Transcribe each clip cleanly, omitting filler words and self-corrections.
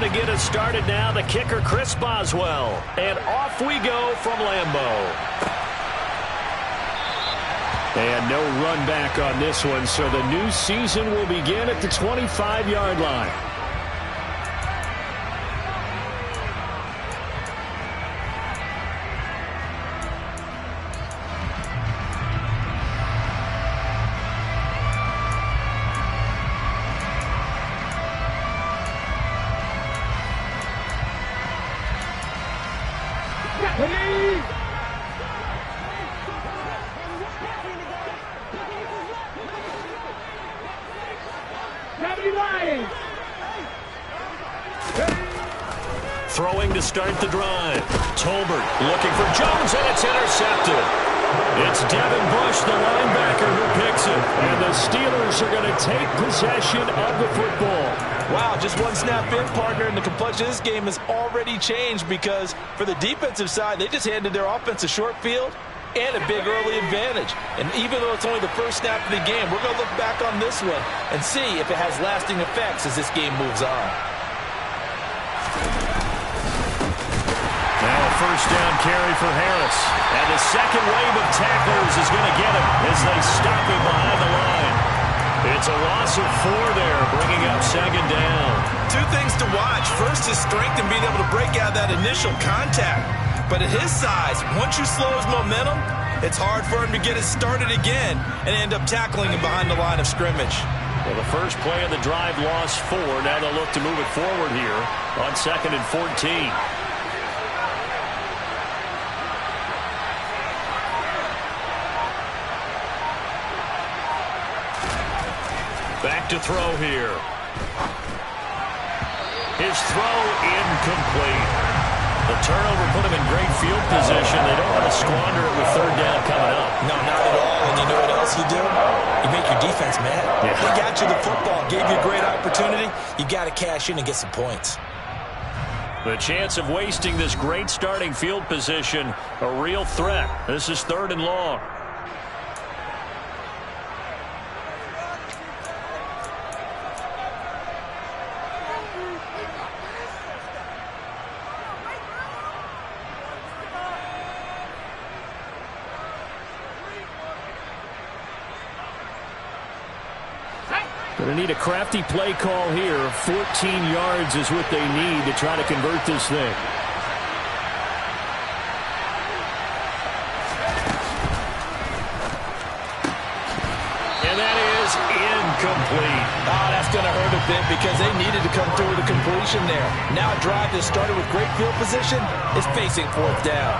to get us started now, the kicker, Chris Boswell. And off we go from Lambeau. And no run back on this one, so the new season will begin at the 25-yard line. Throwing to start the drive. Tolbert looking for Jones, and it's intercepted. It's Devin Bush, the linebacker, who picks it. And the Steelers are going to take possession of the football. Wow, just one snap in, partner, and the complexion of this game has already changed because for the defensive side, they just handed their offense a short field and a big early advantage. And even though it's only the first snap of the game, we're going to look back on this one and see if it has lasting effects as this game moves on. Now a first down carry for Harris. And the second wave of tacklers is going to get him as they stop him behind the line. It's a loss of 4 there, bringing up second down. Two things to watch. First, his strength and being able to break out that initial contact. But at his size, once you slow his momentum, it's hard for him to get it started again and end up tackling him behind the line of scrimmage. Well, the first play of the drive lost 4. Now they'll look to move it forward here on 2nd and 14. Back to throw here. His throw incomplete. The turnover put him in great field position. They don't want to squander it with third down coming up. No, not at all. And you know what else you do? You make your defense mad. Yeah. They got you the football, gave you a great opportunity. You got to cash in and get some points. The chance of wasting this great starting field position, a real threat. This is 3rd and long. Going to need a crafty play call here. 14 yards is what they need to try to convert this thing. And that is incomplete. Oh, that's going to hurt a bit because they needed to come through with a completion there. Now a drive that started with great field position is facing 4th down.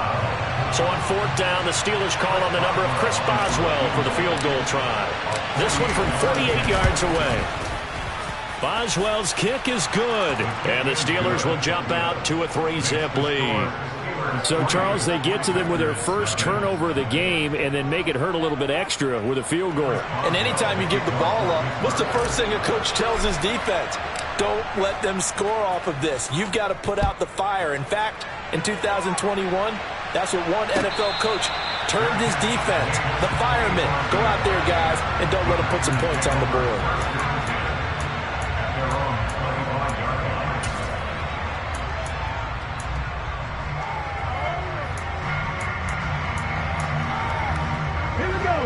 So on 4th down, the Steelers call on the number of Chris Boswell for the field goal try. This one from 48 yards away. Boswell's kick is good, and the Steelers will jump out to a 3-zip lead. So, Charles, they get to them with their first turnover of the game and then make it hurt a little bit extra with a field goal. And anytime you give the ball up, what's the first thing a coach tells his defense? Don't let them score off of this. You've got to put out the fire. In fact, in 2021, that's what one NFL coach termed his defense. The firemen. Go out there, guys, and don't let them put some points on the board.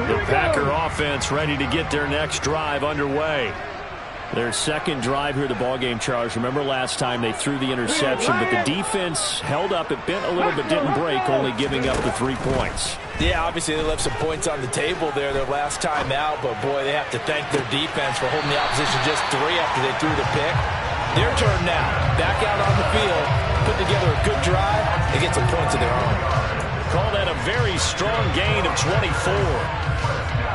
The Packer offense ready to get their next drive underway. Their second drive here of the ballgame, Charles. Remember last time they threw the interception, but the defense held up. It bent a little but didn't break, only giving up the 3 points. Yeah, obviously they left some points on the table there their last time out, but boy, they have to thank their defense for holding the opposition just 3 after they threw the pick. Their turn now. Back out on the field, put together a good drive, and get some points of their own. Call that a very strong gain of 24.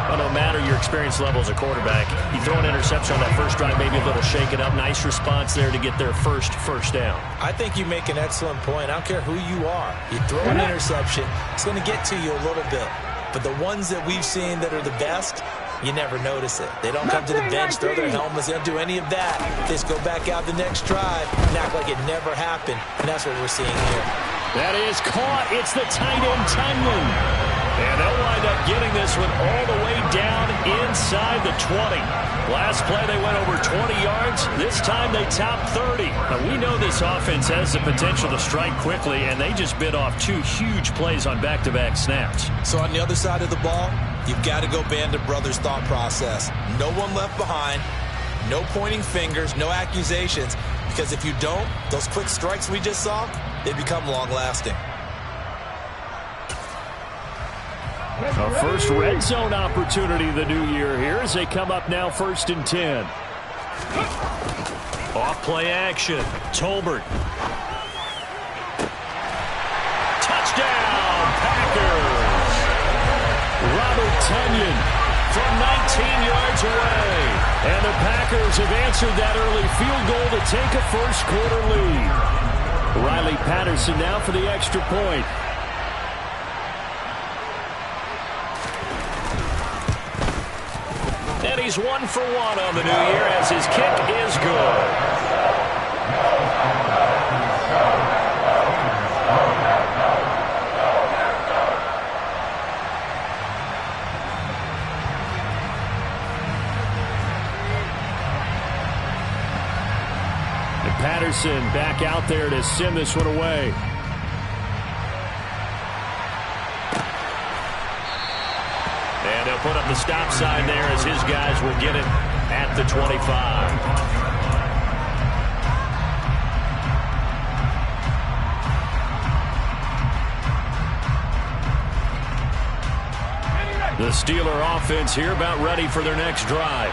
Well, no matter your experience level as a quarterback, you throw an interception on that first drive, maybe a little shake it up. Nice response there to get their first down. I think you make an excellent point. I don't care who you are. You throw an interception, it's going to get to you a little bit. But the ones that we've seen that are the best, you never notice it. They don't come to the bench, throw their helmets, they don't do any of that. They just go back out the next drive and act like it never happened. And that's what we're seeing here. That is caught. It's the tight end, Tunyon. And they'll wind up getting this one all the way down inside the the 20. Last play they went over 20 yards. This time they topped 30. Now, we know this offense has the potential to strike quickly, and they just bit off 2 huge plays on back-to-back snaps. So on the other side of the ball, you've got to go Band of Brothers thought process. No one left behind, no pointing fingers, no accusations, because if you don't, those quick strikes we just saw, they become long-lasting. A first red zone opportunity the new year here as they come up now 1st and 10. Off play action. Tolbert. Touchdown, Packers. Robert Tonyan from 19 yards away. And the Packers have answered that early field goal to take a first quarter lead. Riley Patterson now for the extra point. And he's 1 for 1 on the new year as his kick is good. And Patterson back out there to send this one away. And they'll put up the stop sign there as his guys will get it at the 25. The Steeler offense here about ready for their next drive.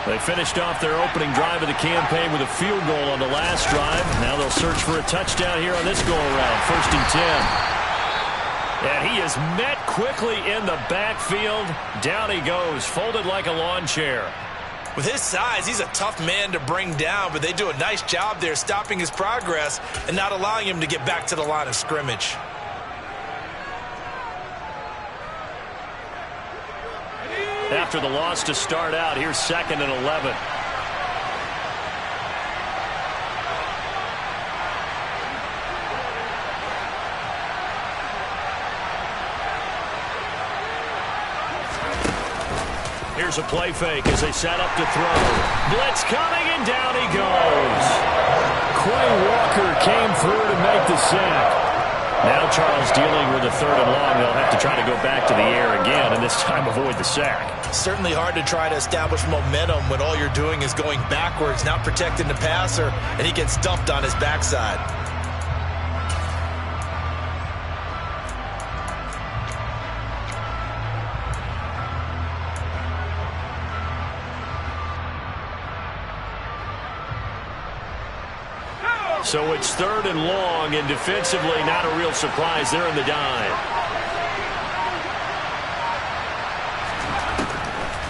They finished off their opening drive of the campaign with a field goal on the last drive. Now they'll search for a touchdown here on this go-around. 1st and 10. And he is met quickly in the backfield. Down he goes, folded like a lawn chair. With his size, he's a tough man to bring down, but they do a nice job there stopping his progress and not allowing him to get back to the line of scrimmage. After the loss to start out, here's 2nd and 11. Here's a play fake as they set up to throw. Blitz coming, and down he goes. Quay Walker came through to make the sack. Now Charles dealing with a 3rd and long. They'll have to try to go back to the air again, and this time avoid the sack. Certainly hard to try to establish momentum when all you're doing is going backwards, not protecting the passer, and he gets dumped on his backside. So it's 3rd and long, and defensively not a real surprise there in the dime.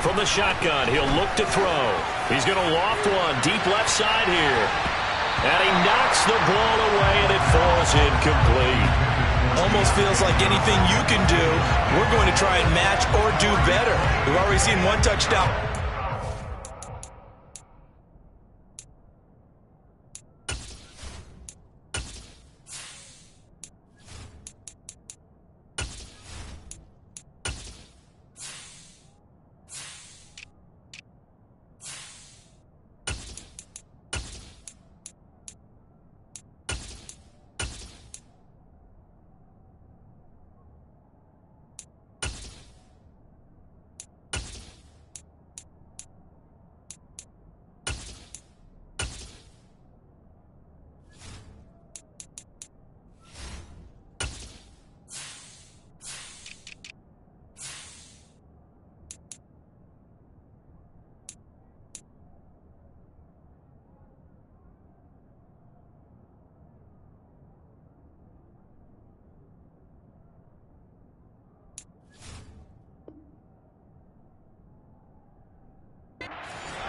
From the shotgun, he'll look to throw. He's going to loft one deep left side here. And he knocks the ball away, and it falls incomplete. Almost feels like anything you can do, we're going to try and match or do better. We've already seen one touchdown.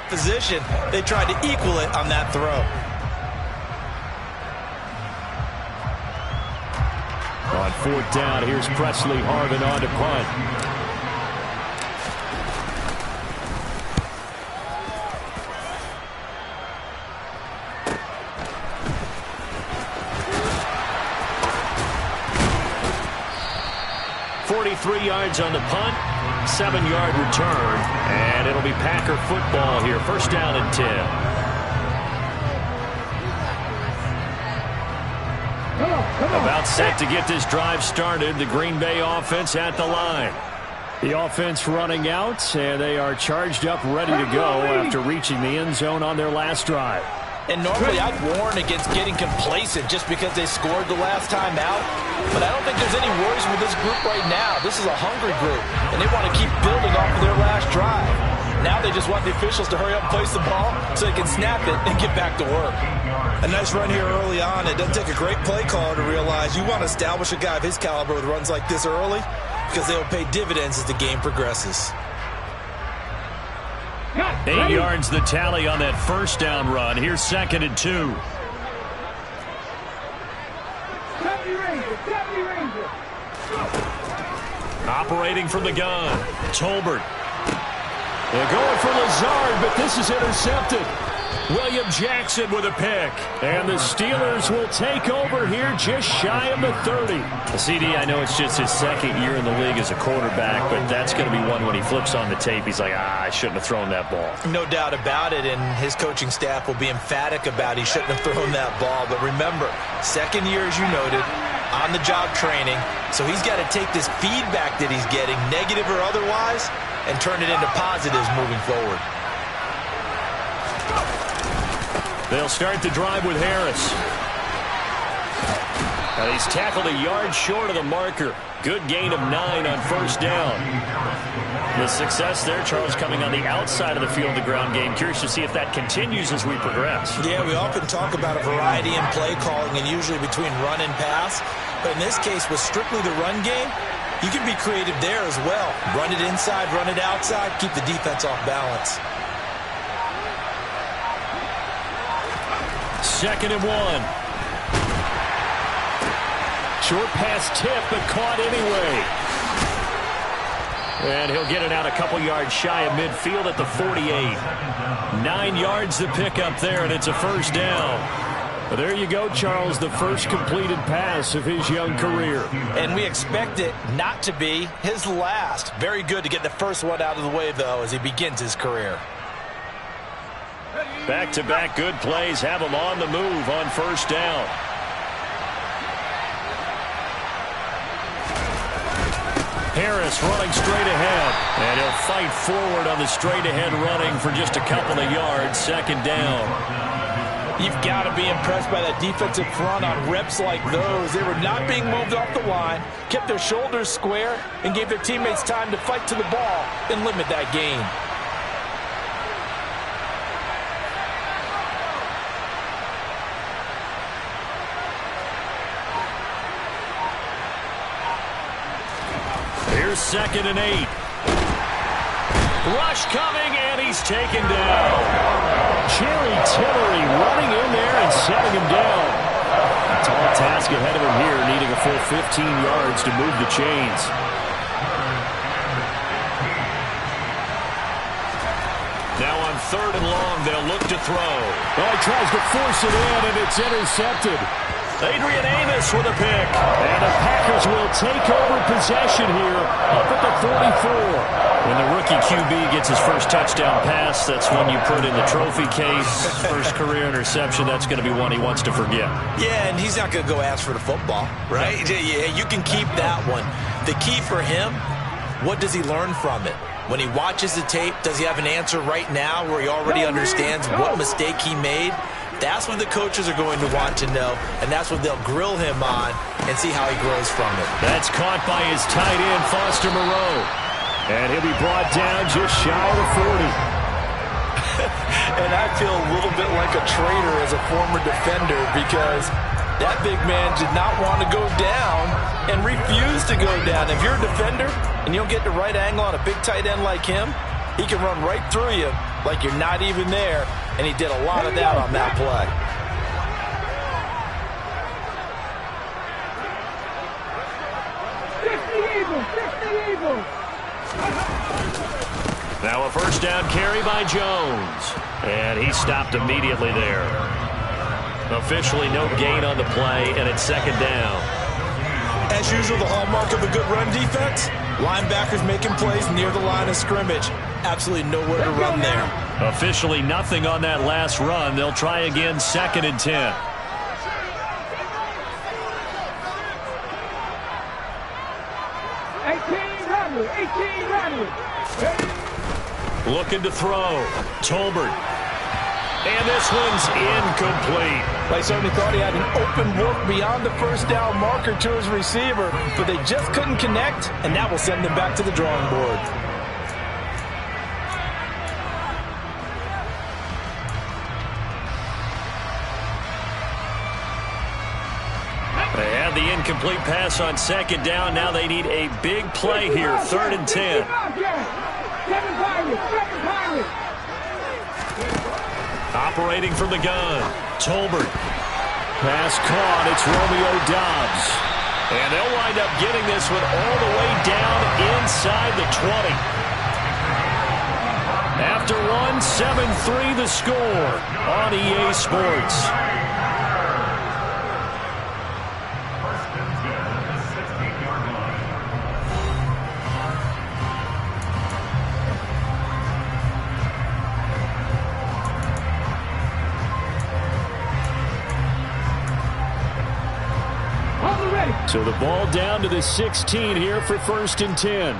Position, they tried to equal it on that throw. On 4th down, here's Presley Harvin on to punt. .43 yards on the punt. 7-yard return, and it'll be Packer football here. First down and 10. About set to get this drive started. The Green Bay offense at the line. The offense running out, and they are charged up, ready to go after reaching the end zone on their last drive. And normally I'd warn against getting complacent just because they scored the last time out. But I don't think there's any worries with this group right now. This is a hungry group, and they want to keep building off of their last drive. Now they just want the officials to hurry up and place the ball so they can snap it and get back to work. A nice run here early on. It doesn't take a great play caller to realize you want to establish a guy of his caliber with runs like this early because they'll pay dividends as the game progresses. 8 yards the tally on that first down run. Here's 2nd and 2. Operating from the gun, Tolbert. They're going for Lazard, but this is intercepted. William Jackson with a pick. And the Steelers will take over here just shy of the 30. CD, I know it's just his 2nd year in the league as a quarterback, but that's going to be one when he flips on the tape, he's like, I shouldn't have thrown that ball. No doubt about it, and his coaching staff will be emphatic about he shouldn't have thrown that ball. But remember, 2nd year, as you noted, on-the-job training, so he's got to take this feedback that he's getting, negative or otherwise, and turn it into positives moving forward. They'll start the drive with Harris. And he's tackled a yard short of the marker. Good gain of 9 on first down. The success there, Charles, coming on the outside of the field, the ground game. Curious to see if that continues as we progress. Yeah, we often talk about a variety in play calling and usually between run and pass. But in this case, with strictly the run game, you can be creative there as well. Run it inside, run it outside, keep the defense off balance. 2nd and 1. Short pass tip, but caught anyway. And he'll get it out a couple yards shy of midfield at the 48. 9 yards to pick up there, and it's a first down. But there you go, Charles, the first completed pass of his young career. And we expect it not to be his last. Very good to get the first one out of the way, though, as he begins his career. Back-to-back good plays have him on the move on first down. Harris running straight ahead. And he'll fight forward on the straight-ahead running for just a couple of yards. 2nd down. You've got to be impressed by that defensive front on reps like those. They were not being moved off the line, kept their shoulders square, and gave their teammates time to fight to the ball and limit that gain. Here's 2nd and 8. Rush coming, and he's taken down. Jerry Tillery running in there and setting him down. Tall task ahead of him here, needing a full 15 yards to move the chains. Now on 3rd and long, they'll look to throw. Oh, he tries to force it in, and it's intercepted. Adrian Amos with a pick. And the Packers will take over possession here up at the 44. When the rookie QB gets his first touchdown pass, that's when you put in the trophy case. First career interception, that's going to be one he wants to forget. Yeah, and he's not going to go ask for the football, right? Yeah, you can keep that one. The key for him, what does he learn from it? When he watches the tape, does he have an answer right now where he already understands what mistake he made? That's what the coaches are going to want to know, and that's what they'll grill him on and see how he grows from it. That's caught by his tight end, Foster Moreau. And he'll be brought down just shy of the 40. And I feel a little bit like a traitor as a former defender because that big man did not want to go down and refused to go down. If you're a defender and you don't get the right angle on a big tight end like him, he can run right through you like you're not even there. And he did a lot of that on that play. Now a first down carry by Jones. And he stopped immediately there. Officially no gain on the play, and it's 2nd down. As as usual, the hallmark of a good run defense. Linebackers making plays near the line of scrimmage. Absolutely nowhere to run there. Officially nothing on that last run. They'll try again, 2nd and 10. Looking to throw. Tolbert. And this one's incomplete. They certainly thought he had an open look beyond the first down marker to his receiver, but they just couldn't connect, and that will send them back to the drawing board. They had the incomplete pass on 2nd down. Now they need a big play here, 3rd and 10. Operating from the gun, Tolbert. Pass caught, it's Romeo Doubs. And they'll wind up getting this one all the way down inside the 20. After 7-3 the score on EA Sports. So the ball down to the 16 here for 1st and 10.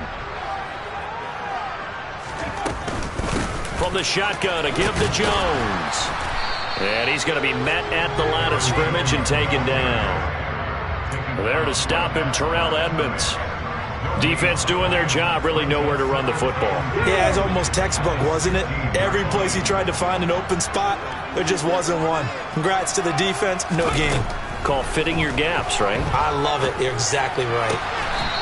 From the shotgun, a give to Jones. And he's going to be met at the line of scrimmage and taken down. There to stop him, Terrell Edmonds. Defense doing their job, really nowhere to run the football. Yeah, it's almost textbook, wasn't it? Every place he tried to find an open spot, there just wasn't one. Congrats to the defense, no gain. Call fitting your gaps, right? I love it. You're exactly right.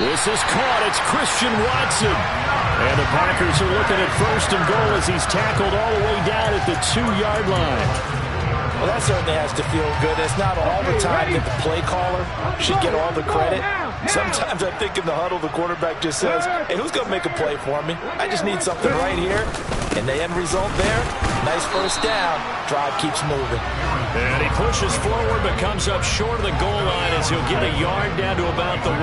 This is caught. It's Christian Watson. And the Packers are looking at 1st and goal as he's tackled all the way down at the 2-yard line. Well, that certainly has to feel good. It's not all the time that the play caller should get all the credit. Sometimes I think in the huddle, the quarterback just says, hey, who's going to make a play for me? I just need something right here. And the end result there, nice 1st down. Drive keeps moving. And he pushes forward but comes up short of the goal line as he'll get a yard down to about the 1.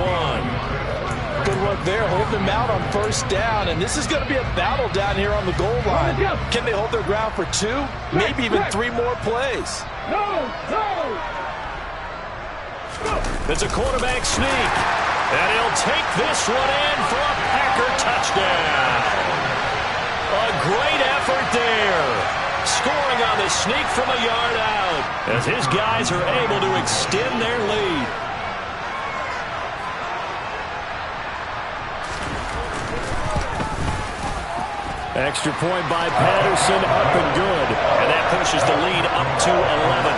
Good work there, holding them out on 1st down. And this is going to be a battle down here on the goal line. Can they hold their ground for 2, maybe even 3 more plays? It's a quarterback sneak. And he'll take this one in for a Packer touchdown. A great effort there. Scoring on the sneak from a yard out as his guys are able to extend their lead. Extra point by Patterson, up and good. And that pushes the lead up to 11.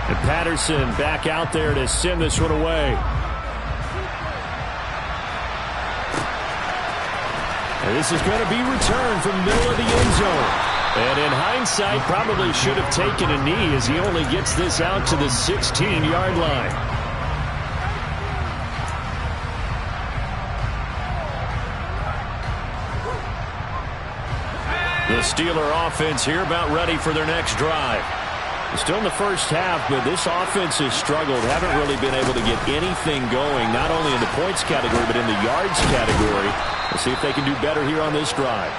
And Patterson back out there to send this one away. And this is going to be returned from the middle of the end zone. And in hindsight, probably should have taken a knee as he only gets this out to the 16-yard line. The Steeler offense here about ready for their next drive. Still in the first half, but this offense has struggled. Haven't really been able to get anything going, not only in the points category, but in the yards category. Let's see if they can do better here on this drive.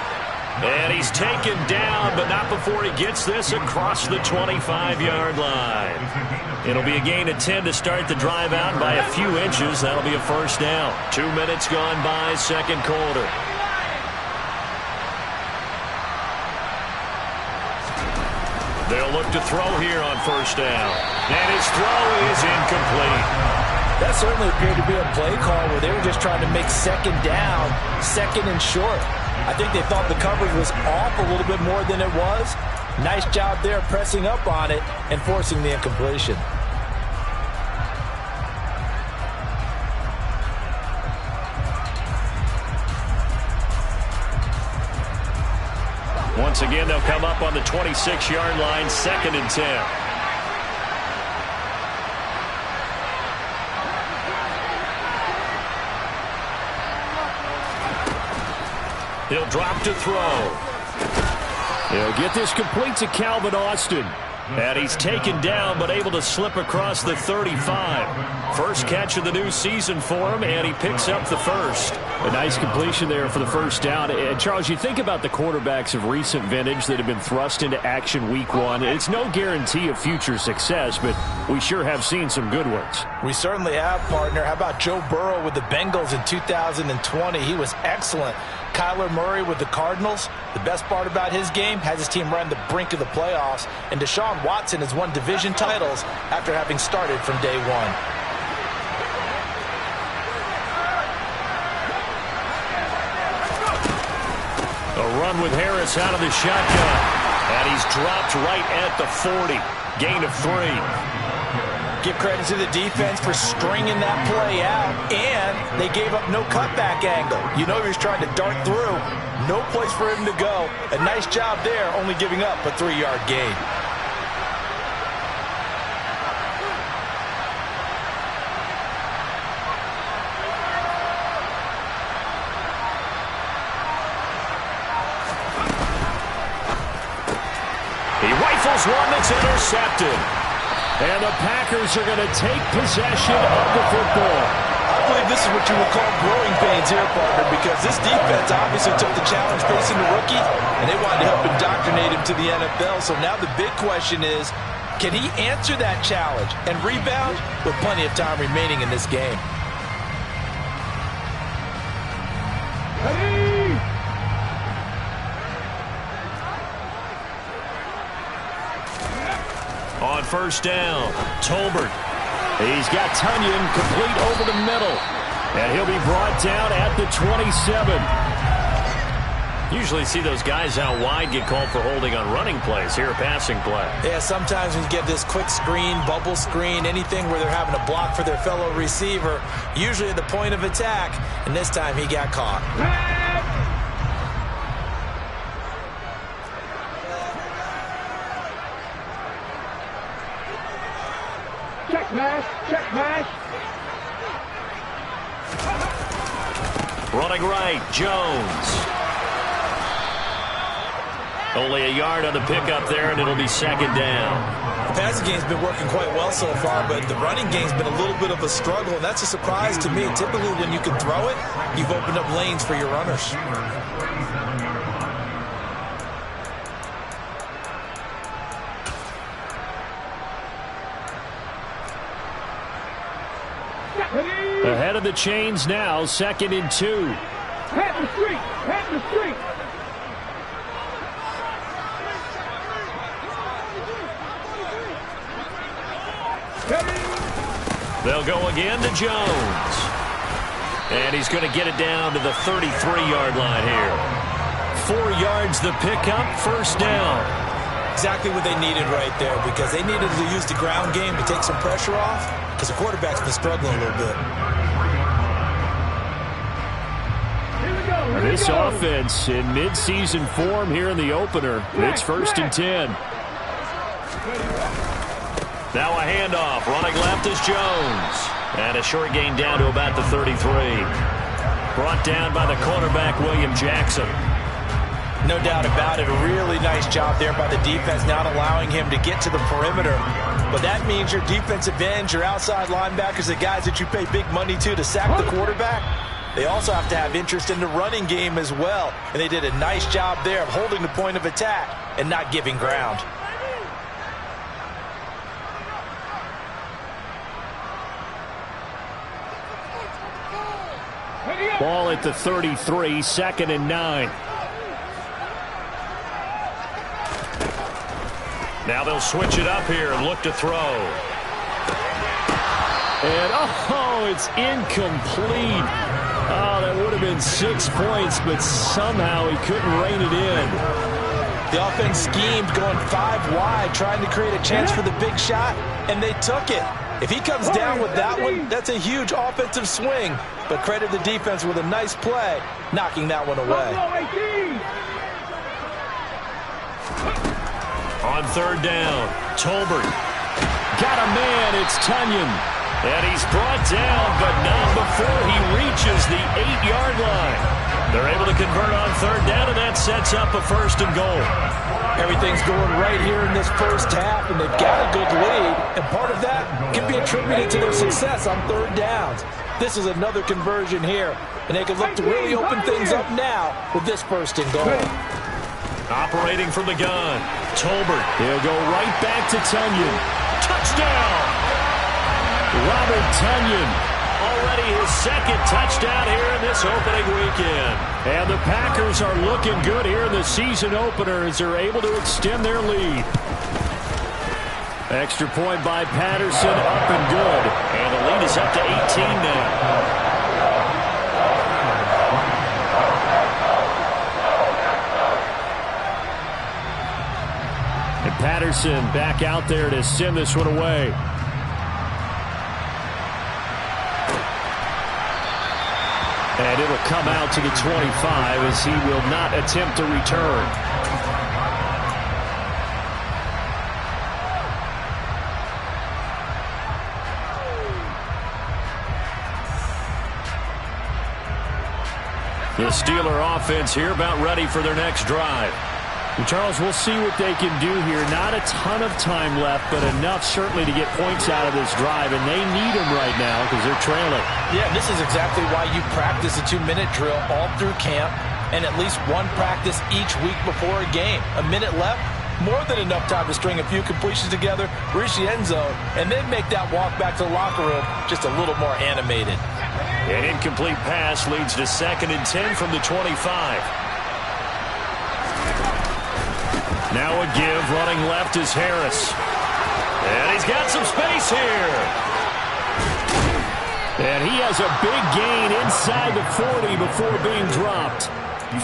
And he's taken down, but not before he gets this across the 25-yard line. It'll be a gain of 10 to start the drive out by a few inches. That'll be a 1st down. 2 minutes gone by, 2nd quarter. They'll look to throw here on 1st down. And his throw is incomplete. That certainly appeared to be a play call where they were just trying to make 2nd down, 2nd and short. I think they thought the coverage was off a little bit more than it was. Nice job there pressing up on it and forcing the incompletion. Once again, they'll come up on the 26-yard line, 2nd and 10. He'll drop to throw. He'll get this complete to Calvin Austin. And he's taken down, but able to slip across the 35. First catch of the new season for him, and he picks up the first. A nice completion there for the first down. And, Charles, you think about the quarterbacks of recent vintage that have been thrust into action week one. It's no guarantee of future success, but we sure have seen some good ones. We certainly have, partner. How about Joe Burrow with the Bengals in 2020? He was excellent. Kyler Murray with the Cardinals. The best part about his game, has his team run the brink of the playoffs. And Deshaun Watson has won division titles after having started from day one. A run with Harris out of the shotgun. And he's dropped right at the 40. Gain of 3. Give credit to the defense for stringing that play out, and they gave up no cutback angle. You know he was trying to dart through. No place for him to go. A nice job there, only giving up a 3-yard gain. He rifles one that's intercepted. And the Packers are going to take possession of the football. I believe this is what you would call growing pains here, partner, because this defense obviously took the challenge facing the rookie, and they wanted to help indoctrinate him to the NFL. So now the big question is, can he answer that challenge and rebound with plenty of time remaining in this game? On first down, Tolbert. He's got Tunyon complete over the middle. And he'll be brought down at the 27. Usually see those guys out wide get called for holding on running plays. Here, a passing play. Yeah, sometimes when you get this quick screen, bubble screen, anything where they're having to block for their fellow receiver, usually at the point of attack, and this time he got caught. Check pass. Running right, Jones. Only a yard on the pickup there, and it'll be second down. The passing game's been working quite well so far, but the running game's been a little bit of a struggle, and that's a surprise to me. Typically, when you can throw it, you've opened up lanes for your runners. Ahead of the chains now, 2nd and 2. Head the street. They'll go again to Jones. And he's going to get it down to the 33-yard line here. 4 yards the pickup, first down. Exactly what they needed right there, because they needed to use the ground game to take some pressure off, because the quarterback's been struggling a little bit. This offense in mid-season form here in the opener. It's 1st and 10. Now a handoff. Running left is Jones. And a short gain down to about the 33. Brought down by the cornerback, William Jackson. No doubt about it. A really nice job there by the defense, not allowing him to get to the perimeter. But that means your defensive ends, your outside linebackers, the guys that you pay big money to sack the quarterback, they also have to have interest in the running game as well. And they did a nice job there of holding the point of attack and not giving ground. Ball at the 33, 2nd and 9. Now they'll switch it up here and look to throw. And, oh, it's incomplete. Oh, that would have been 6 points, but somehow he couldn't rein it in. The offense schemed, going 5 wide, trying to create a chance for the big shot, and they took it. If he comes down with that one, that's a huge offensive swing. But credit the defense with a nice play, knocking that one away. On 3rd down, Tolbert. Got a man, it's Tunyon. And he's brought down, but not before he reaches the 8-yard line. They're able to convert on third down, and that sets up a 1st and goal. Everything's going right here in this first half, and they've got a good lead. And part of that can be attributed to their success on third downs. This is another conversion here, and they can look to really open things up now with this 1st and goal. Operating from the gun, Tolbert. He'll go right back to Tunyon. Touchdown! Robert Tunyon. Already his 2nd touchdown here in this opening weekend. And the Packers are looking good here in the season opener as they're able to extend their lead. Extra point by Patterson, up and good. And the lead is up to 18 now. And Patterson back out there to send this one away. And it'll come out to the 25 as he will not attempt to return. The Steeler offense here about ready for their next drive. And Charles, we'll see what they can do here. Not a ton of time left, but enough certainly to get points out of this drive, and they need them right now because they're trailing. Yeah, this is exactly why you practice a 2-minute drill all through camp and at least one practice each week before a game. A minute left, more than enough time to string a few completions together, reach the end zone, and then make that walk back to the locker room just a little more animated. An incomplete pass leads to 2nd and 10 from the 25. Now a give, running left is Harris. And he's got some space here. And he has a big gain inside the 40 before being dropped.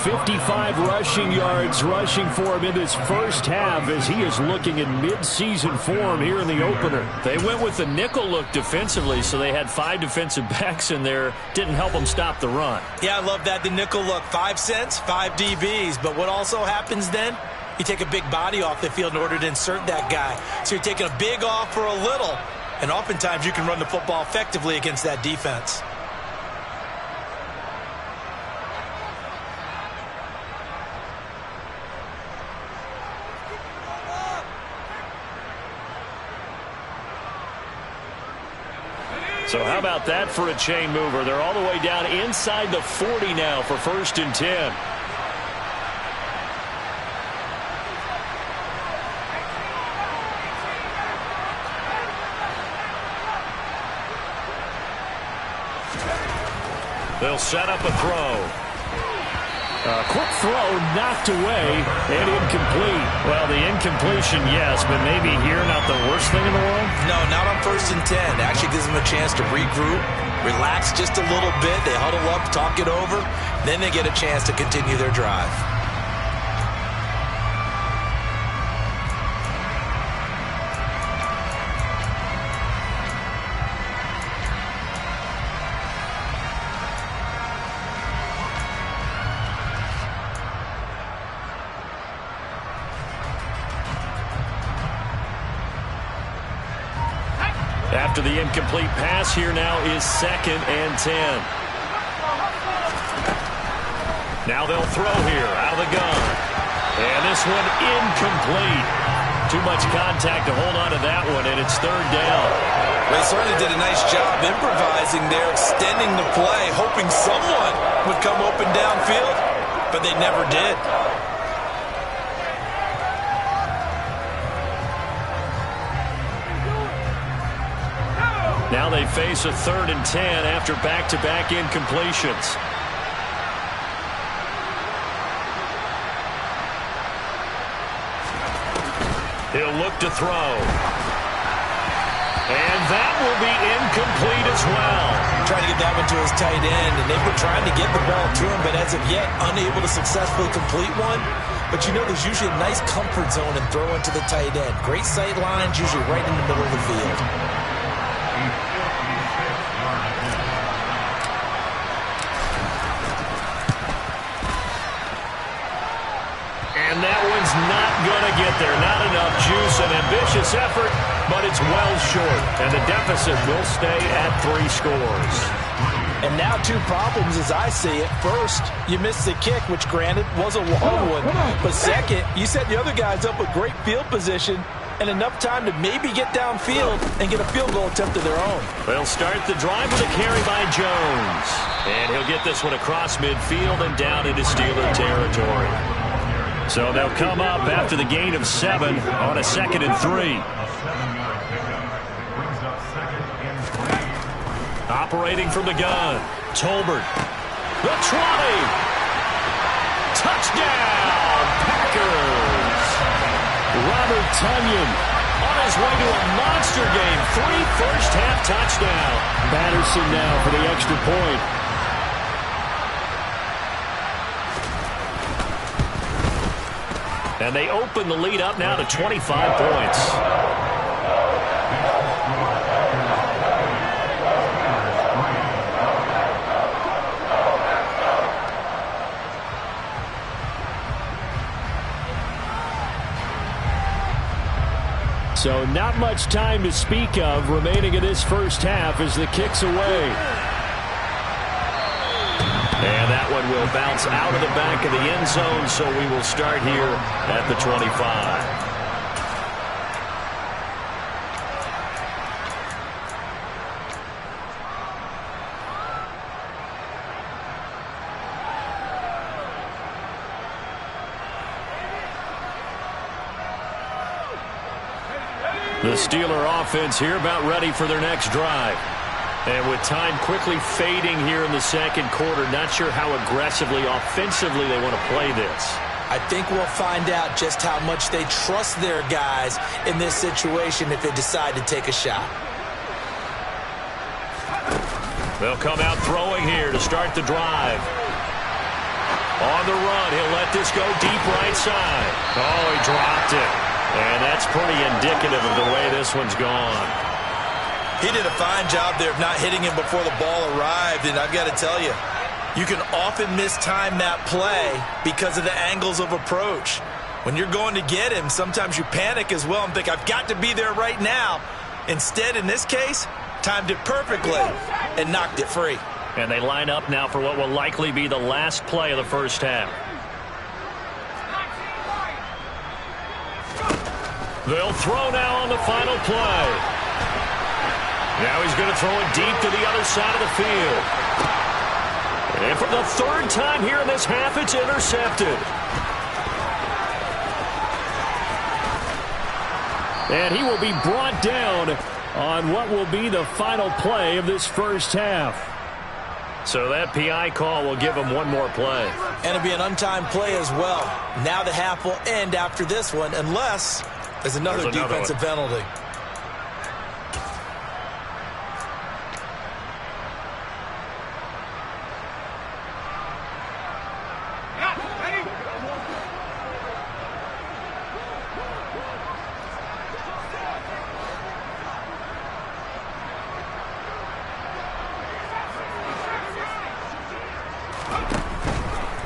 55 rushing yards rushing for him in this first half as he is looking in mid-season form here in the opener. They went with the nickel look defensively, so they had 5 defensive backs in there. Didn't help them stop the run. Yeah, I love that, the nickel look. 5 cents, 5 DBs. But what also happens then? You take a big body off the field in order to insert that guy. So you're taking a big off for a little. And oftentimes you can run the football effectively against that defense. So how about that for a chain mover? They're all the way down inside the 40 now for 1st and 10. They'll set up a throw. A quick throw knocked away and incomplete. Well, the incompletion, yes, but maybe here not the worst thing in the world? No, not on 1st and 10. It actually gives them a chance to regroup, relax just a little bit. They huddle up, talk it over. Then they get a chance to continue their drive. After the incomplete pass, here now is 2nd and 10. Now they'll throw here out of the gun. And this one incomplete. Too much contact to hold on to that one, and it's 3rd down. They certainly did a nice job improvising there, extending the play, hoping someone would come open downfield, but they never did. Now they face a 3rd and 10 after back-to-back incompletions. He'll look to throw. And that will be incomplete as well. Trying to get that one to his tight end, and they've been trying to get the ball to him, but as of yet, unable to successfully complete one. But you know there's usually a nice comfort zone in throwing to the tight end. Great sight lines, usually right in the middle of the field. And that one's not going to get there. Not enough juice, an ambitious effort, but it's well short. And the deficit will stay at 3 scores. And now two problems as I see it. First, you missed the kick, which granted was a long one. But second, you set the other guys up with great field position and enough time to maybe get downfield and get a field goal attempt of their own. They'll start the drive with a carry by Jones. And he'll get this one across midfield and down into Steeler territory. So they'll come up after the gain of 7 on a 2nd and 3. Operating from the gun, Tolbert. The 20. Touchdown, Packers. Robert Tonyan on his way to a monster game. 3 first-half touchdowns. Patterson now for the extra point. And they open the lead up now to 25 points. So not much time to speak of remaining in this first half as the kick's away. And that one will bounce out of the back of the end zone, so we will start here at the 25. The Steeler offense here about ready for their next drive. And with time quickly fading here in the second quarter, not sure how aggressively, offensively they want to play this. I think we'll find out just how much they trust their guys in this situation if they decide to take a shot. They'll come out throwing here to start the drive. On the run, he'll let this go deep right side. Oh, he dropped it. And that's pretty indicative of the way this one's gone. He did a fine job there of not hitting him before the ball arrived, and I've got to tell you, you can often mistime that play because of the angles of approach. When you're going to get him, sometimes you panic as well and think, I've got to be there right now. Instead, in this case, timed it perfectly and knocked it free. And they line up now for what will likely be the last play of the first half. They'll throw now on the final play. Now he's going to throw it deep to the other side of the field. And for the 3rd time here in this half, it's intercepted. And he will be brought down on what will be the final play of this first half. So that PI call will give him one more play. And it'll be an untimed play as well. Now the half will end after this one, unless there's another defensive penalty.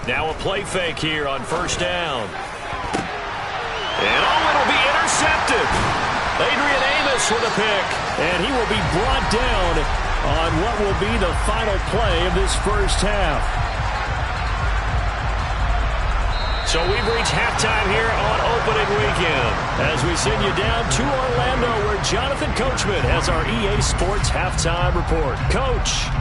Now a play fake here on first down. And it'll be intercepted. Adrian Amos with a pick. And he will be brought down on what will be the final play of this first half. So we've reached halftime here on opening weekend as we send you down to Orlando where Jonathan Coachman has our EA Sports halftime report. Coach.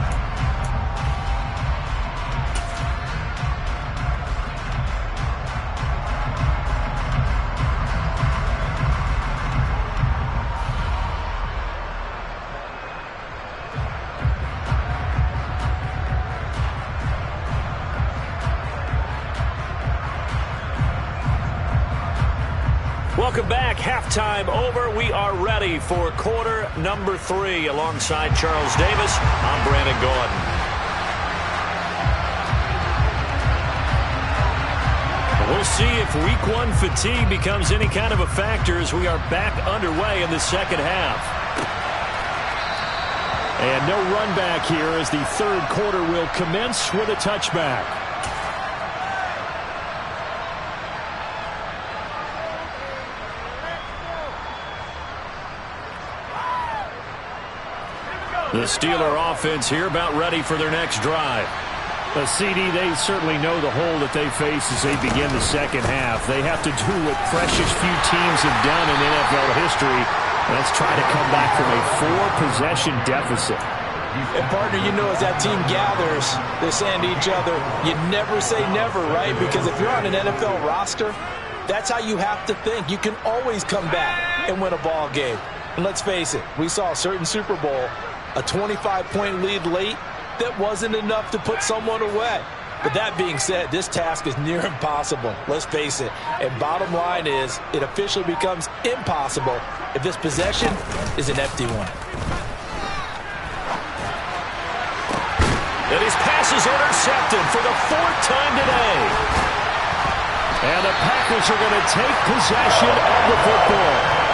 Welcome back. Halftime over. We are ready for quarter number 3 alongside Charles Davis. I'm Brandon Gordon. We'll see if week 1 fatigue becomes any kind of a factor as we are back underway in the second half. And no run back here as the third quarter will commence with a touchback. The Steeler offense here about ready for their next drive. CD, they certainly know the hole that they face as they begin the second half. They have to do what precious few teams have done in NFL history. Let's try to come back from a 4-possession deficit. And, partner, you know, as that team gathers, they're saying to each other, you never say never, right? Because if you're on an NFL roster, that's how you have to think. You can always come back and win a ball game. And let's face it, we saw a certain Super Bowl, a 25-point lead late, that wasn't enough to put someone away. But that being said, this task is near impossible. Let's face it. And bottom line is, it officially becomes impossible if this possession is an empty one. And his pass is intercepted for the 4th time today. And the Packers are going to take possession of the football.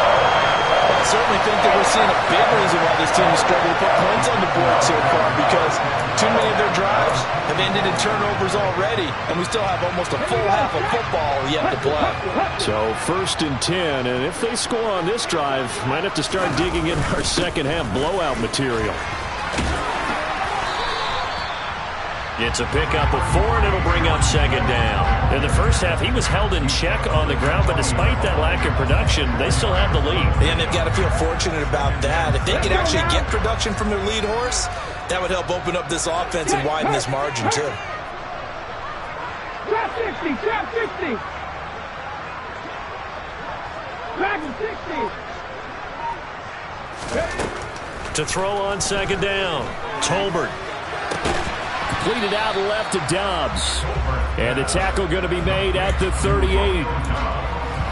I certainly think that we're seeing a big reason why this team has struggled to put points on the board so far, because too many of their drives have ended in turnovers already, and we still have almost a full half of football yet to play. So 1st and 10, and if they score on this drive, might have to start digging in our second half blowout material. It's a pickup of 4, and it'll bring up 2nd down. In the first half, he was held in check on the ground, but despite that lack of production, they still have the lead. And they've got to feel fortunate about that. If they could actually get production from their lead horse, that would help open up this offense and widen this margin, too. Trap 60, trap 60. Trap 60. To throw on 2nd down, Tolbert. Completed out left to Dobbs. And the tackle going to be made at the 38.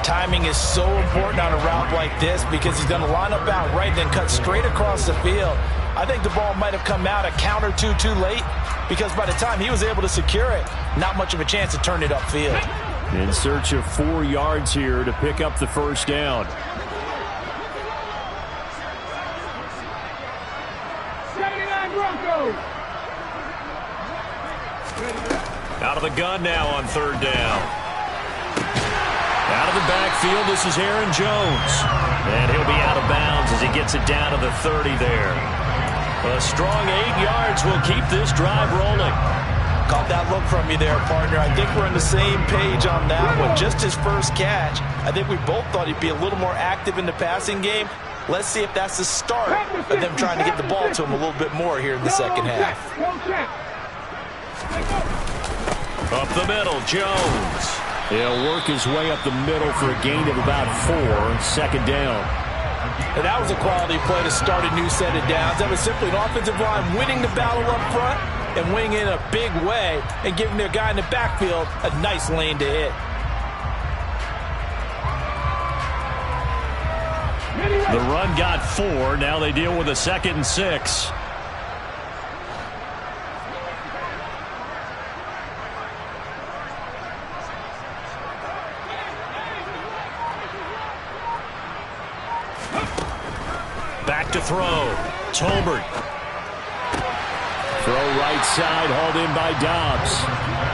Timing is so important on a route like this because he's going to line up out right and then cut straight across the field. I think the ball might have come out a count or two too late because by the time he was able to secure it, not much of a chance to turn it upfield. In search of 4 yards here to pick up the 1st down. 79 Broncos. Out of the gun now on 3rd down. Out of the backfield, this is Aaron Jones. And he'll be out of bounds as he gets it down to the 30 there. A strong 8 yards will keep this drive rolling. Caught that look from you there, partner. I think we're on the same page on that one. Just his first catch. I think we both thought he'd be a little more active in the passing game. Let's see if that's the start of them trying to get the ball to him a little bit more here in the second half. Up the middle, Jones. He'll work his way up the middle for a gain of about 4, 2nd down. And that was a quality play to start a new set of downs. That was simply an offensive line winning the battle up front and winning in a big way and giving their guy in the backfield a nice lane to hit. The run got 4. Now they deal with a 2nd and 6. Back to throw. Tolbert. Throw right side, hauled in by Dobbs.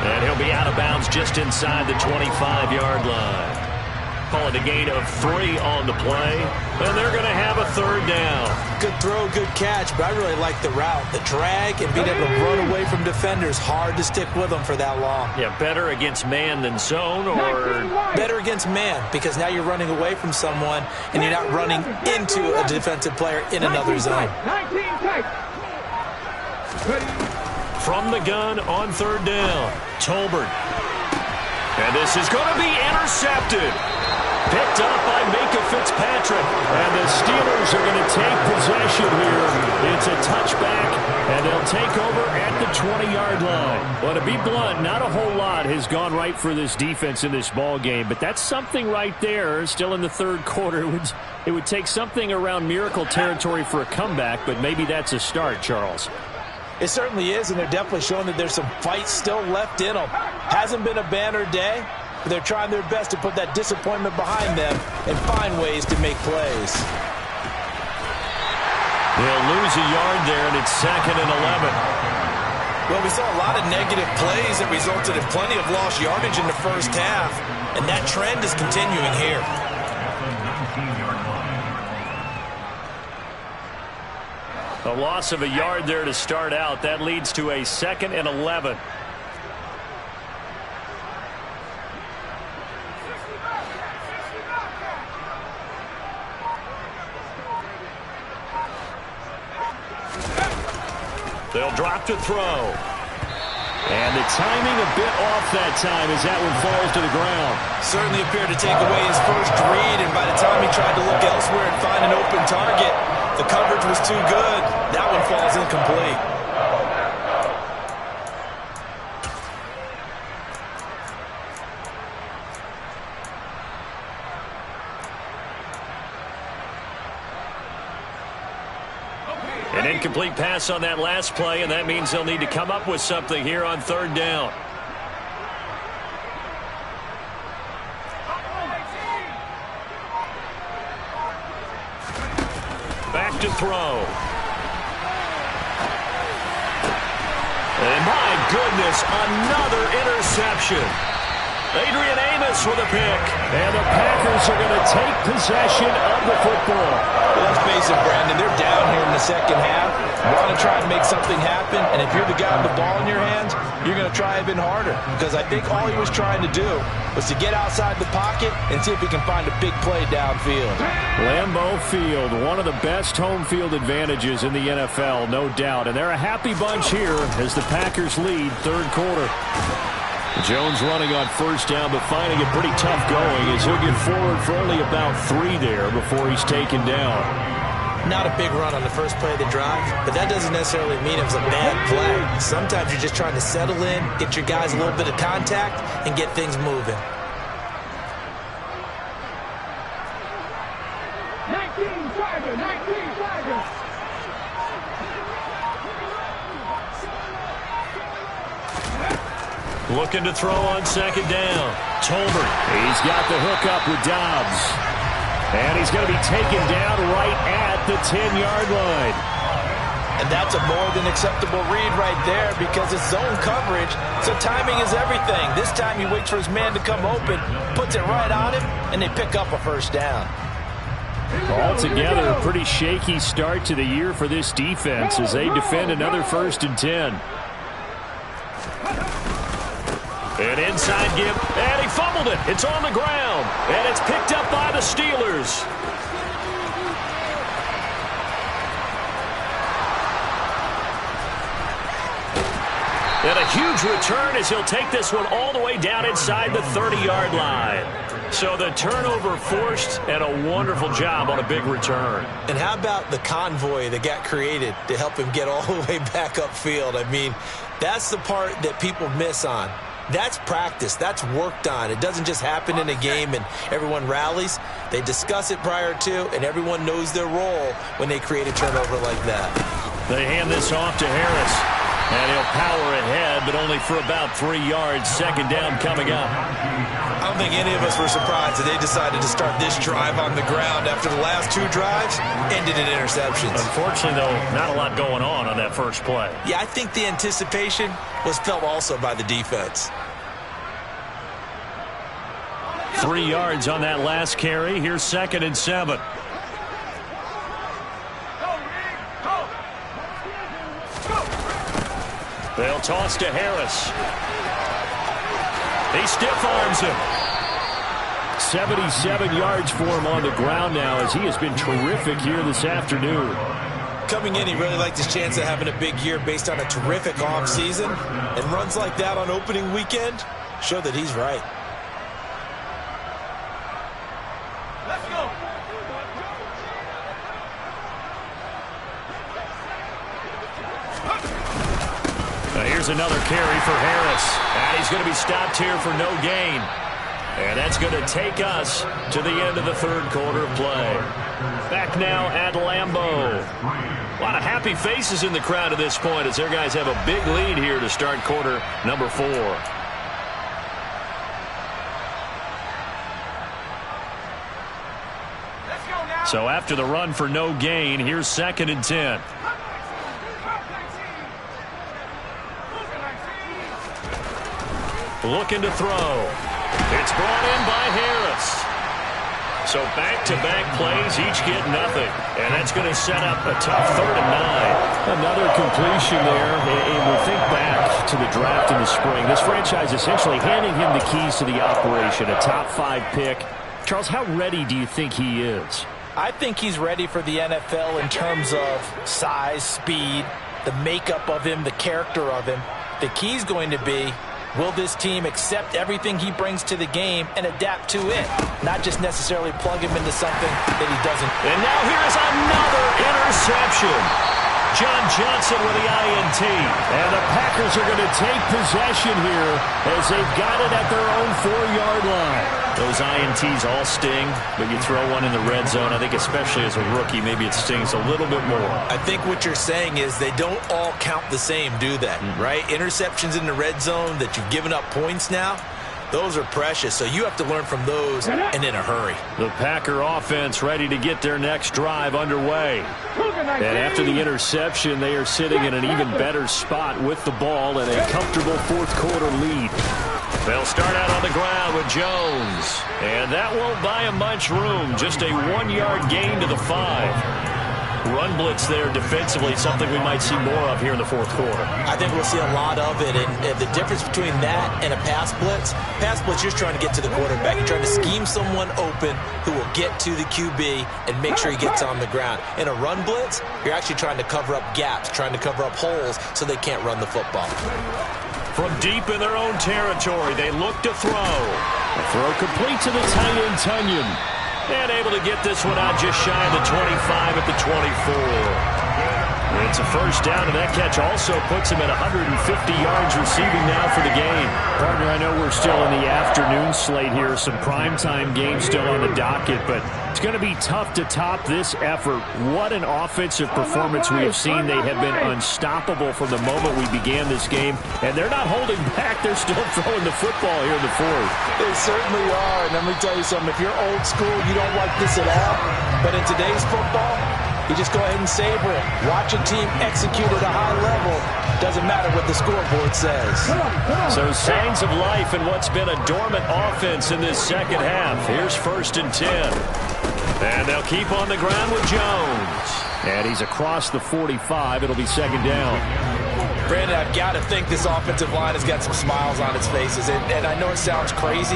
And he'll be out of bounds just inside the 25-yard line. Call it a gain of 3 on the play. And they're going to have a 3rd down. Good throw, good catch, but I really like the route. The drag and being able to run away from defenders. Hard to stick with them for that long. Yeah, better against man than zone, or better against man, because now you're running away from someone and you're not running into a defensive player in another zone. From the gun on 3rd down, Tolbert. And this is going to be intercepted. Picked up by Micah Fitzpatrick. And the Steelers are going to take possession here. It's a touchback, and they'll take over at the 20-yard line. Well, to be blunt, not a whole lot has gone right for this defense in this ball game, but that's something right there. Still in the 3rd quarter. It would take something around miracle territory for a comeback, but maybe that's a start, Charles. It certainly is, and they're definitely showing that there's some fight still left in them. Hasn't been a banner day, but they're trying their best to put that disappointment behind them and find ways to make plays. They'll lose a yard there, and it's 2nd and 11. Well, we saw a lot of negative plays that resulted in plenty of lost yardage in the first half, and that trend is continuing here. A loss of a yard there to start out. That leads to a 2nd and 11. They'll drop to throw. And the timing a bit off that time as that one falls to the ground. Certainly appeared to take away his first read, and by the time he tried to look elsewhere and find an open target, the coverage was too good. That one falls incomplete. An incomplete pass on that last play, and that means they'll need to come up with something here on 3rd down. Back to throw. And my goodness, another interception. Adrian Amos with a pick. And the Packers are going to take possession of the football. Well, let's face it, Brandon, they're down here in the second half. You want to try and make something happen, and if you're the guy with the ball in your hands, you're going to try even harder, because I think all he was trying to do was to get outside the pocket and see if he can find a big play downfield. Lambeau Field, one of the best home field advantages in the NFL, no doubt. And they're a happy bunch here as the Packers lead 3rd quarter. Jones running on 1st down, but finding it pretty tough going as he'll get forward for only about 3 there before he's taken down. Not a big run on the first play of the drive, but that doesn't necessarily mean it was a bad play. Sometimes you're just trying to settle in, get your guys a little bit of contact, and get things moving. 19 Tiger, 19 Tiger. Looking to throw on 2nd down. Tolbert. He's got the hook up with Dobbs. And he's going to be taken down right at the 10-yard line. And that's a more than acceptable read right there because it's zone coverage, so timing is everything. This time he waits for his man to come open, puts it right on him, and they pick up a 1st down. Altogether, a pretty shaky start to the year for this defense as they defend another 1st and 10. An inside give, and he fumbled it. It's on the ground, and it's picked up by the Steelers. And a huge return as he'll take this one all the way down inside the 30-yard line. So the turnover forced, and a wonderful job on a big return. And how about the convoy that got created to help him get all the way back upfield? I mean, that's the part that people miss on. That's practice. That's worked on. It doesn't just happen in a game and everyone rallies. They discuss it prior to, and everyone knows their role when they create a turnover like that. They hand this off to Harris. And he'll power ahead, but only for about 3 yards. 2nd down coming up. I don't think any of us were surprised that they decided to start this drive on the ground after the last 2 drives ended in interceptions. Unfortunately, though, not a lot going on that first play. Yeah, I think the anticipation was felt also by the defense. 3 yards on that last carry. Here's 2nd and 7. They'll toss to Harris. He stiff-arms him. 77 yards for him on the ground now as he has been terrific here this afternoon. Coming in, he really liked his chance of having a big year based on a terrific offseason. And runs like that on opening weekend show that he's right. Let's go. Here's another carry for Harris. And he's going to be stopped here for no gain. And that's going to take us to the end of the 3rd quarter play. Back now at Lambeau. A lot of happy faces in the crowd at this point as their guys have a big lead here to start quarter number 4. So after the run for no gain, here's 2nd and 10. Looking to throw. It's brought in by Harris. So back-to-back plays, each get nothing. And that's going to set up a tough 3rd and 9. Another completion there. And we think back to the draft in the spring. This franchise essentially handing him the keys to the operation, a top 5 pick. Charles, how ready do you think he is? I think he's ready for the NFL in terms of size, speed, the makeup of him, the character of him. The key's going to be, will this team accept everything he brings to the game and adapt to it? Not just necessarily plug him into something that he doesn't. And now here's another interception. John Johnson with the INT. And the Packers are going to take possession here as they've got it at their own 4-yard line. Those INTs all sting, but you throw one in the red zone, I think especially as a rookie, maybe it stings a little bit more. I think what you're saying is they don't all count the same, do they? Right? Interceptions in the red zone that you've given up points now, those are precious, so you have to learn from those and in a hurry. The Packer offense ready to get their next drive underway. And after the interception, they are sitting in an even better spot with the ball and a comfortable 4th quarter lead. They'll start out on the ground with Jones. And that won't buy him much room. Just a 1-yard gain to the 5. Run blitz there defensively, something we might see more of here in the 4th quarter. I think we'll see a lot of it, and the difference between that and a pass blitz, you're just trying to get to the quarterback. You're trying to scheme someone open who will get to the QB and make sure he gets on the ground. In a run blitz, you're actually trying to cover up gaps, trying to cover up holes so they can't run the football. From deep in their own territory, they look to throw. A throw complete to the tight end, Tunyon. And able to get this one out just shy of the 25 at the 24. It's a first down, and that catch also puts him at 150 yards receiving now for the game. Partner, I know we're still in the afternoon slate here. Some primetime games still on the docket, but it's going to be tough to top this effort. What an offensive performance we have seen. They have been unstoppable from the moment we began this game, and they're not holding back. They're still throwing the football here in the 4th. They certainly are, and let me tell you something. If you're old school, you don't like this at all, but in today's football, you just go ahead and savor it. Watch a team execute at a high level. Doesn't matter what the scoreboard says. So signs of life in what's been a dormant offense in this second half. Here's 1st and 10. And they'll keep on the ground with Jones. And he's across the 45. It'll be 2nd down. Brandon, I've got to think this offensive line has got some smiles on its faces. And I know it sounds crazy,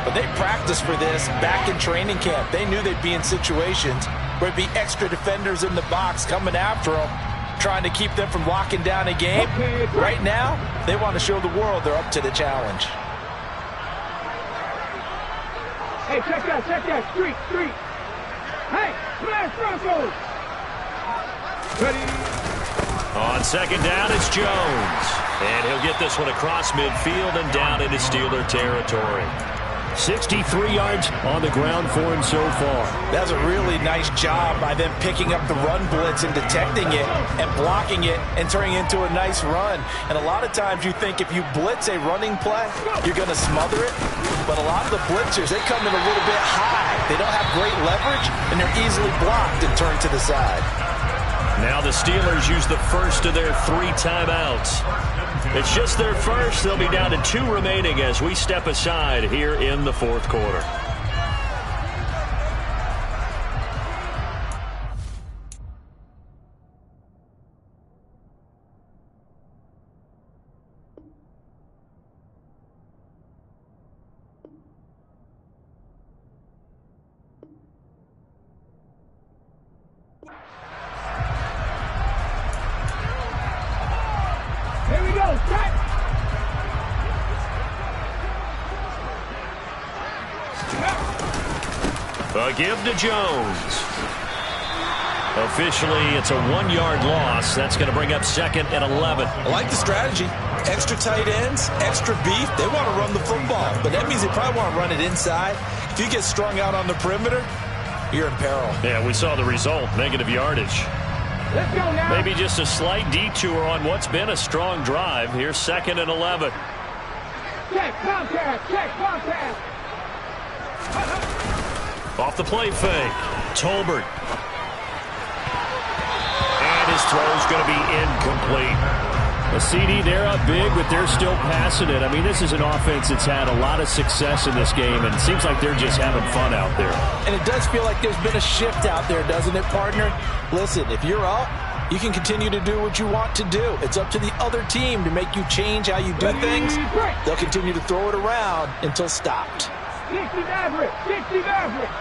but they practiced for this back in training camp. They knew they'd be in situations where it'd be extra defenders in the box coming after them, trying to keep them from locking down a game. Right now, they want to show the world they're up to the challenge. Hey, check that, street. Hey, smash Broncos. Ready. On 2nd down, it's Jones. And he'll get this one across midfield and down into Steeler territory. 63 yards on the ground for him so far. That was a really nice job by them picking up the run blitz and detecting it and blocking it and turning it into a nice run. And a lot of times you think if you blitz a running play, you're going to smother it. But a lot of the blitzers, they come in a little bit high. They don't have great leverage, and they're easily blocked and turned to the side. Now the Steelers use the first of their 3 timeouts. It's just their first. They'll be down to 2 remaining as we step aside here in the 4th quarter. Here we go, set. A give to Jones. Officially, it's a 1-yard loss. That's going to bring up 2nd and 11. I like the strategy. Extra tight ends, extra beef. They want to run the football, but that means they probably want to run it inside. If you get strung out on the perimeter, you're in peril. Yeah, we saw the result, negative yardage. Let's go now. Maybe just a slight detour on what's been a strong drive. Here's 2nd and 11. Check contact. Off the play fake. Tolbert. And his throw is going to be incomplete. A CD, they're up big, but they're still passing it. I mean, this is an offense that's had a lot of success in this game, and it seems like they're just having fun out there. And it does feel like there's been a shift out there, doesn't it, partner? Listen, if you're up, you can continue to do what you want to do. It's up to the other team to make you change how you do things. They'll continue to throw it around until stopped. 60 average, 60 average.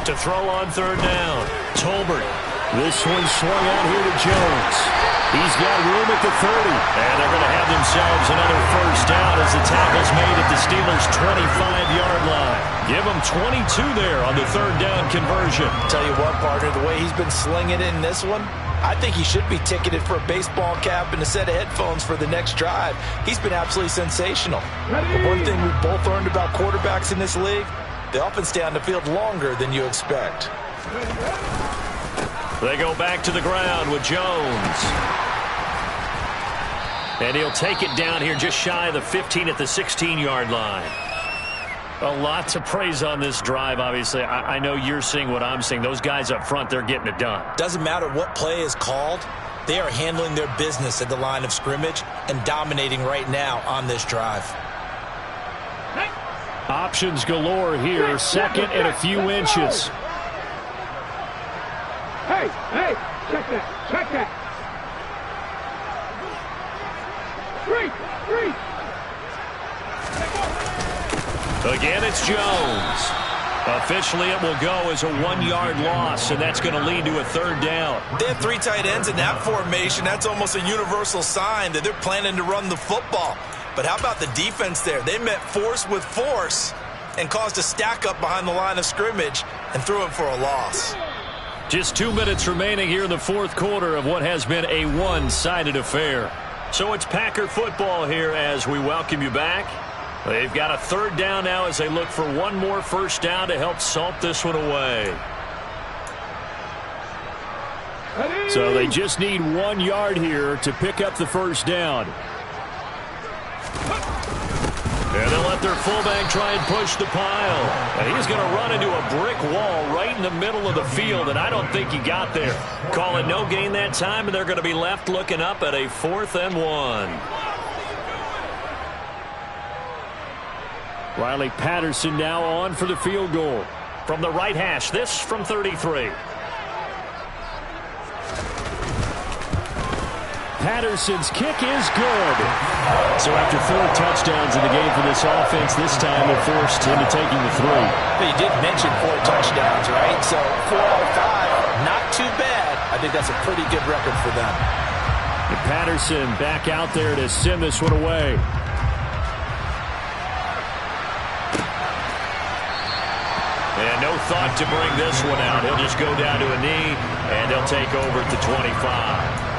To throw on third down, Tolbert. This one swung out here to Jones. He's got room at the 30. And they're going to have themselves another first down as the tackle's made at the Steelers' 25-yard line. Give them 22 there on the third down conversion. Tell you what, partner, the way he's been slinging it in this one, I think he should be ticketed for a baseball cap and a set of headphones for the next drive. He's been absolutely sensational. But one thing we've both learned about quarterbacks in this league, they often stay on the field longer than you expect. They go back to the ground with Jones. And he'll take it down here just shy of the 15 at the 16-yard line. A lot to praise on this drive, obviously. I know you're seeing what I'm seeing. Those guys up front, they're getting it done. Doesn't matter what play is called. They are handling their business at the line of scrimmage and dominating right now on this drive. Options galore here. Second and a few inches. Hey, check that. Three. Again, it's Jones. Officially, it will go as a 1-yard loss, and that's going to lead to a third down. They have 3 tight ends in that formation. That's almost a universal sign that they're planning to run the football. But how about the defense there? They met force with force and caused a stack up behind the line of scrimmage and threw it for a loss. Just 2 minutes remaining here in the fourth quarter of what has been a one-sided affair. So it's Packer football here as we welcome you back. They've got a third down now as they look for one more first down to help salt this one away. So they just need 1 yard here to pick up the first down. And they'll let their fullback try and push the pile. And he's going to run into a brick wall right in the middle of the field, and I don't think he got there. Call it no gain that time, and they're going to be left looking up at a 4th and 1. Riley Patterson now on for the field goal. From the right hash, this from 33. Patterson's kick is good. So after 4 touchdowns in the game for this offense, this time they're forced into taking the 3. But you did mention 4 touchdowns, right? So 4 out of 5, not too bad. I think that's a pretty good record for them. And Patterson back out there to send this one away. And no thought to bring this one out. He'll just go down to a knee, and he'll take over at the 25.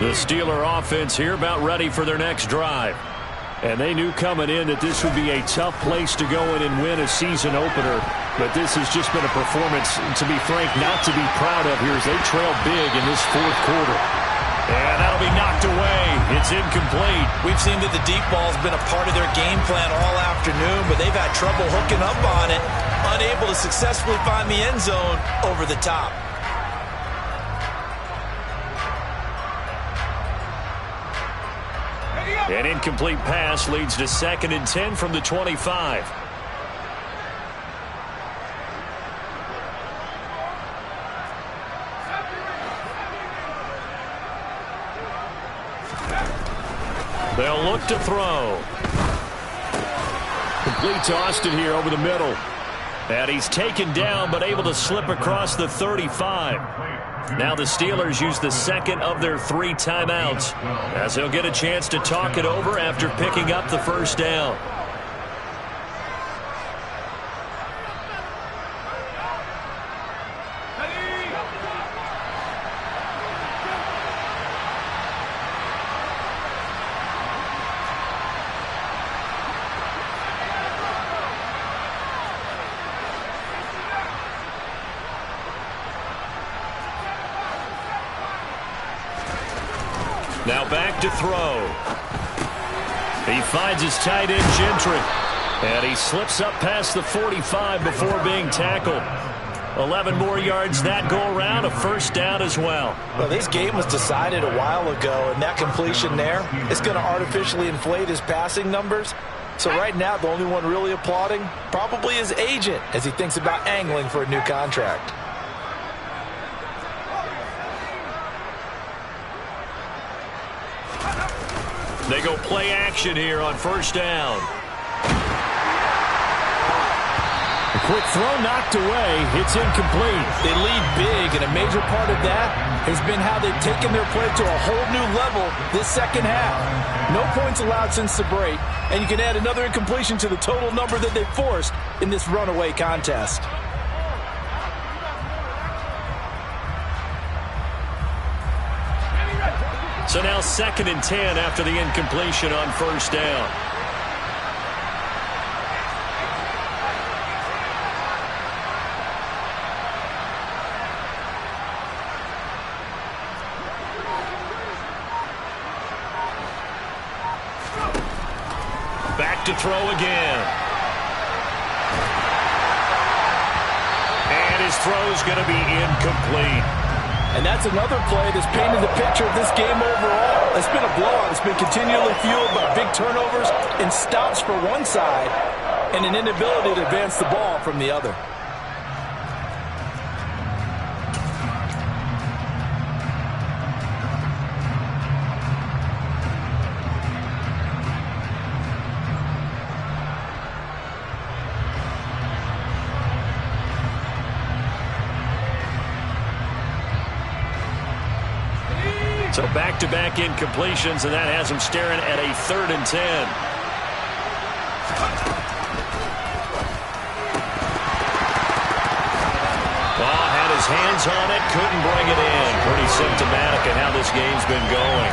The Steeler offense here about ready for their next drive. And they knew coming in that this would be a tough place to go in and win a season opener. But this has just been a performance, to be frank, not to be proud of here as they trail big in this fourth quarter. And that'll be knocked away. It's incomplete. We've seen that the deep ball's been a part of their game plan all afternoon, but they've had trouble hooking up on it, unable to successfully find the end zone over the top. An incomplete pass leads to 2nd and 10 from the 25. They'll look to throw. Complete to Austin here over the middle. And he's taken down but able to slip across the 35. Now the Steelers use the 2nd of their 3 timeouts as they'll get a chance to talk it over after picking up the first down. Now back to throw. He finds his tight end, Gentry. And he slips up past the 45 before being tackled. 11 more yards that go around, a first down as well. Well, this game was decided a while ago, and that completion there is going to artificially inflate his passing numbers. So right now, the only one really applauding probably his agent as he thinks about angling for a new contract. They go play action here on first down. A quick throw knocked away. It's incomplete. They lead big, and a major part of that has been how they've taken their play to a whole new level this second half. No points allowed since the break, and you can add another incompletion to the total number that they forced in this runaway contest. So now 2nd and 10 after the incompletion on first down. Back to throw again. And his throw's going to be incomplete. And that's another play that's painted the picture of this game overall. It's been a blowout. It's been continually fueled by big turnovers and stops for one side and an inability to advance the ball from the other. So back-to-back incompletions, and that has him staring at a 3rd and 10. Well, had his hands on it, couldn't bring it in. Pretty symptomatic of how this game's been going.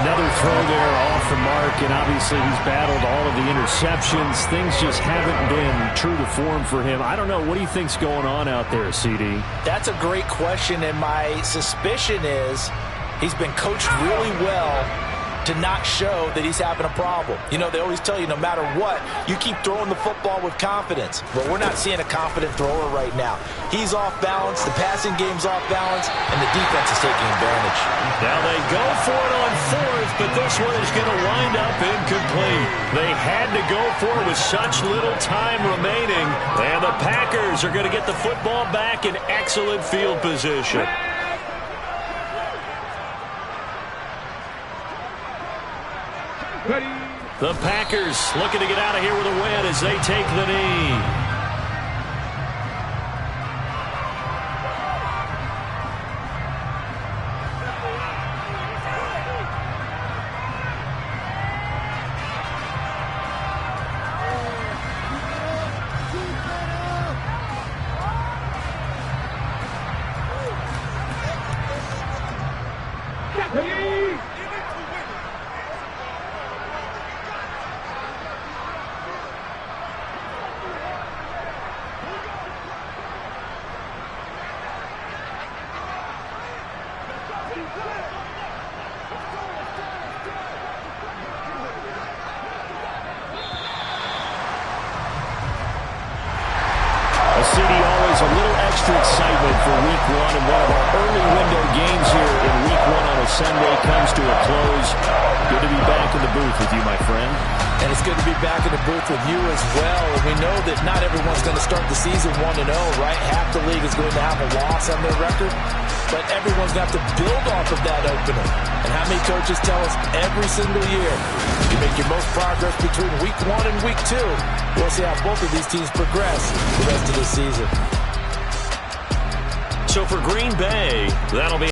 Another throw there off the mark, and obviously he's battled all of the interceptions. Things just haven't been true to form for him. I don't know. What do you think's going on out there, CD? That's a great question, and my suspicion is he's been coached really well to not show that he's having a problem. You know, they always tell you no matter what, you keep throwing the football with confidence. But we're not seeing a confident thrower right now. He's off balance, the passing game's off balance, and the defense is taking advantage. Now they go for it on 4th, but this one is going to wind up incomplete. They had to go for it with such little time remaining, and the Packers are going to get the football back in excellent field position. The Packers looking to get out of here with a win as they take the knee. Always a little extra excitement for Week 1, and one of our early window games here in Week 1 on a Sunday comes to a close. Good to be back in the booth with you, my friend. And it's good to be back in the booth with you as well. And we know that not everyone's going to start the season 1-0, right? Half the league is going to have a loss on their record. But everyone's going to have to build off of that opener. And how many coaches tell us every single year, you make your most progress between Week 1 and Week 2. We'll see how both of these teams progress the rest of the season. So for Green Bay, that'll be